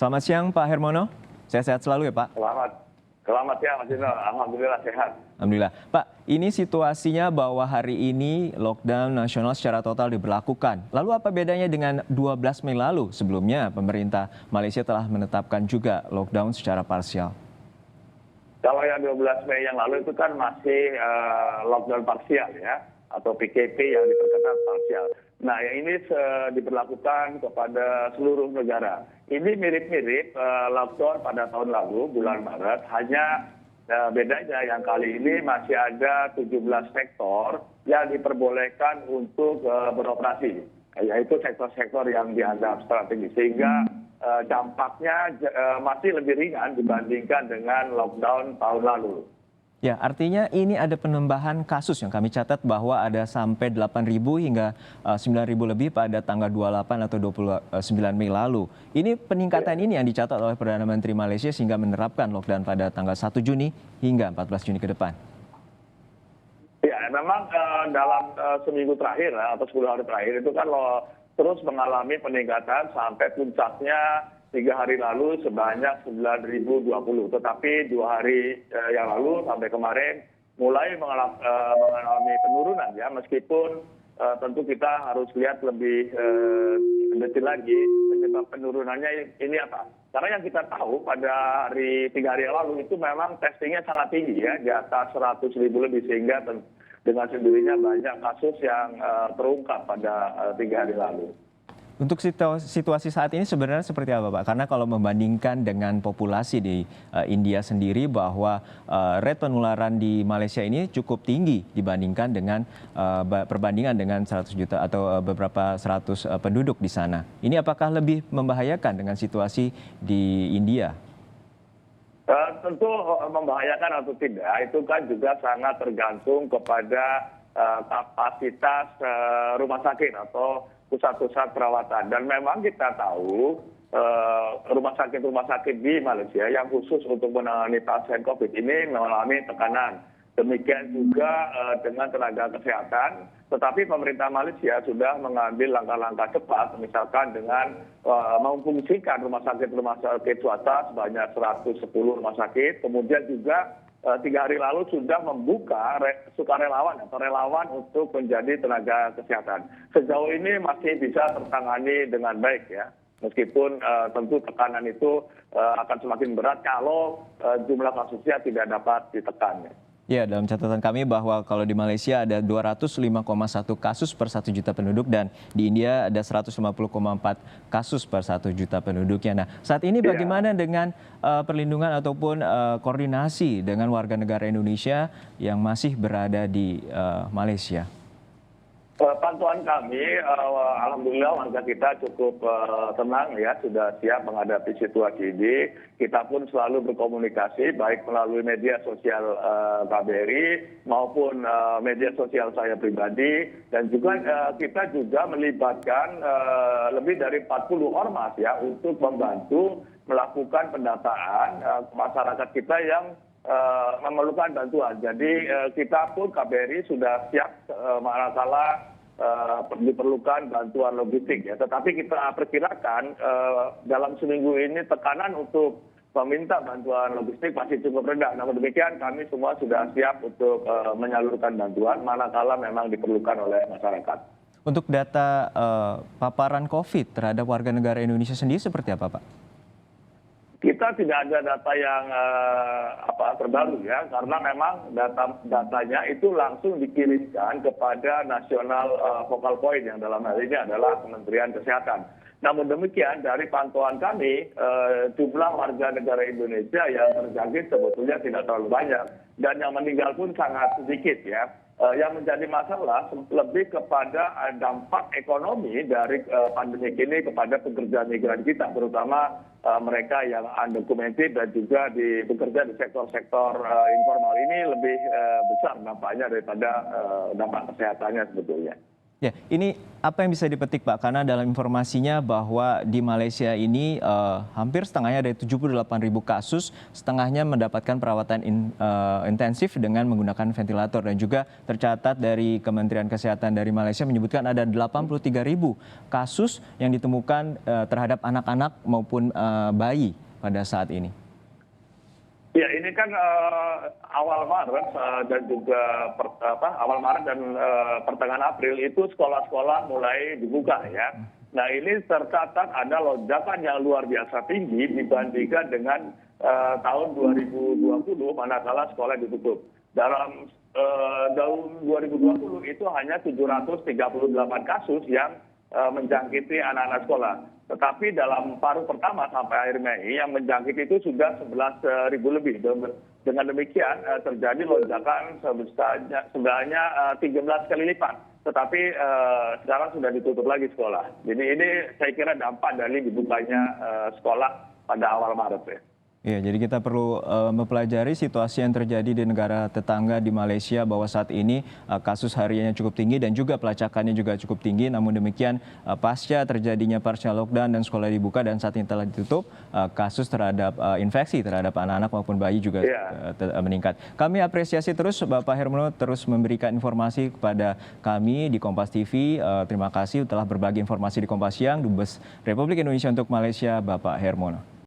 Selamat siang Pak Hermono, sehat-sehat selalu ya Pak. Selamat siang Mas Dino, alhamdulillah sehat. Alhamdulillah. Pak, ini situasinya bahwa hari ini lockdown nasional secara total diberlakukan. Lalu apa bedanya dengan 12 Mei lalu? Sebelumnya pemerintah Malaysia telah menetapkan juga lockdown secara parsial. Kalau yang 12 Mei yang lalu itu kan masih lockdown parsial ya, atau PKP yang diperketat parsial. Nah, yang ini diberlakukan kepada seluruh negara. Ini mirip-mirip lockdown pada tahun lalu, bulan Maret, hanya bedanya yang kali ini masih ada 17 sektor yang diperbolehkan untuk beroperasi, yaitu sektor-sektor yang dianggap strategis. Sehingga dampaknya masih lebih ringan dibandingkan dengan lockdown tahun lalu. Ya, artinya ini ada penambahan kasus yang kami catat bahwa ada sampai 8.000 hingga 9.000 lebih pada tanggal 28 atau 29 Mei lalu. Ini peningkatan ini yang dicatat oleh Perdana Menteri Malaysia sehingga menerapkan lockdown pada tanggal 1 Juni hingga 14 Juni ke depan. Ya, memang dalam seminggu terakhir atau 10 hari terakhir itu kan terus mengalami peningkatan sampai puncaknya 3 hari lalu sebanyak 9.020. Tetapi 2 hari yang lalu sampai kemarin mulai mengalami penurunan ya, meskipun tentu kita harus lihat lebih detail lagi penyebab penurunannya ini apa. Karena yang kita tahu pada 3 hari yang lalu itu memang testingnya sangat tinggi ya, di atas 100.000 lebih, sehingga dengan sendirinya banyak kasus yang terungkap pada 3 hari lalu. Untuk situasi saat ini sebenarnya seperti apa Pak? Karena kalau membandingkan dengan populasi di India sendiri bahwa rate penularan di Malaysia ini cukup tinggi dibandingkan dengan perbandingan dengan 100 juta atau beberapa 100 penduduk di sana. Ini apakah lebih membahayakan dengan situasi di India? Tentu membahayakan atau tidak itu kan juga sangat tergantung kepada kapasitas rumah sakit atau pusat-pusat perawatan. Dan memang kita tahu rumah sakit di Malaysia yang khusus untuk menangani pasien COVID ini mengalami tekanan. Demikian juga dengan tenaga kesehatan. Tetapi pemerintah Malaysia sudah mengambil langkah-langkah cepat, misalkan dengan memfungsikan rumah sakit swasta sebanyak 110 rumah sakit. Kemudian juga 3 hari lalu sudah membuka sukarelawan atau relawan untuk menjadi tenaga kesehatan. Sejauh ini masih bisa tertangani dengan baik ya, meskipun tentu tekanan itu akan semakin berat kalau jumlah kasusnya tidak dapat ditekan. Ya, dalam catatan kami bahwa kalau di Malaysia ada 205,1 kasus per 1 juta penduduk dan di India ada 150,4 kasus per 1 juta penduduknya. Nah, saat ini bagaimana dengan perlindungan ataupun koordinasi dengan warga negara Indonesia yang masih berada di Malaysia? Pantauan kami, alhamdulillah warga kita cukup tenang ya, sudah siap menghadapi situasi ini. Kita pun selalu berkomunikasi baik melalui media sosial KBRI maupun media sosial saya pribadi, dan juga kita juga melibatkan lebih dari 40 ormas ya untuk membantu melakukan pendataan masyarakat kita yang memerlukan bantuan. Jadi kita pun KBRI sudah siap manakala diperlukan bantuan logistik ya. Tetapi kita perkirakan dalam seminggu ini tekanan untuk meminta bantuan logistik masih cukup rendah. Namun demikian kami semua sudah siap untuk menyalurkan bantuan manakala memang diperlukan oleh masyarakat. Untuk data paparan COVID terhadap warga negara Indonesia sendiri seperti apa Pak? Kita tidak ada data yang terbaru ya, karena memang datanya itu langsung dikirimkan kepada National Focal Point yang dalam hal ini adalah Kementerian Kesehatan. Namun demikian dari pantauan kami jumlah warga negara Indonesia yang terjangkit sebetulnya tidak terlalu banyak, dan yang meninggal pun sangat sedikit ya. Yang menjadi masalah lebih kepada dampak ekonomi dari pandemi ini kepada pekerja migran kita, terutama mereka yang undocumented dan juga bekerja di sektor-sektor informal. Ini lebih besar dampaknya daripada dampak kesehatannya sebetulnya. Ya, ini apa yang bisa dipetik Pak? Karena dalam informasinya bahwa di Malaysia ini hampir setengahnya dari 78.000 kasus, setengahnya mendapatkan perawatan intensif dengan menggunakan ventilator. Dan juga tercatat dari Kementerian Kesehatan dari Malaysia menyebutkan ada 83.000 kasus yang ditemukan terhadap anak-anak maupun bayi pada saat ini. Ya, ini kan awal Maret dan juga awal Maret dan pertengahan April itu sekolah-sekolah mulai dibuka ya. Nah, ini tercatat ada lonjakan yang luar biasa tinggi dibandingkan dengan tahun 2020 manakala sekolah ditutup. Dalam tahun 2020 itu hanya 738 kasus yang menjangkiti anak-anak sekolah. Tetapi dalam paruh pertama sampai akhir Mei yang menjangkit itu sudah 11.000 lebih. Dengan demikian terjadi lonjakan sebenarnya 13 kali lipat. Tetapi sekarang sudah ditutup lagi sekolah. Jadi ini saya kira dampak dari dibukanya sekolah pada awal Maret ya. Ya, jadi kita perlu mempelajari situasi yang terjadi di negara tetangga di Malaysia bahwa saat ini kasus hariannya cukup tinggi dan juga pelacakannya juga cukup tinggi. Namun demikian pasca terjadinya partial lockdown dan sekolah dibuka dan saat ini telah ditutup, kasus terhadap infeksi terhadap anak-anak maupun bayi juga meningkat. Kami apresiasi terus Bapak Hermono terus memberikan informasi kepada kami di Kompas TV. Terima kasih telah berbagi informasi di Kompas Siang. Dubes Republik Indonesia untuk Malaysia, Bapak Hermono.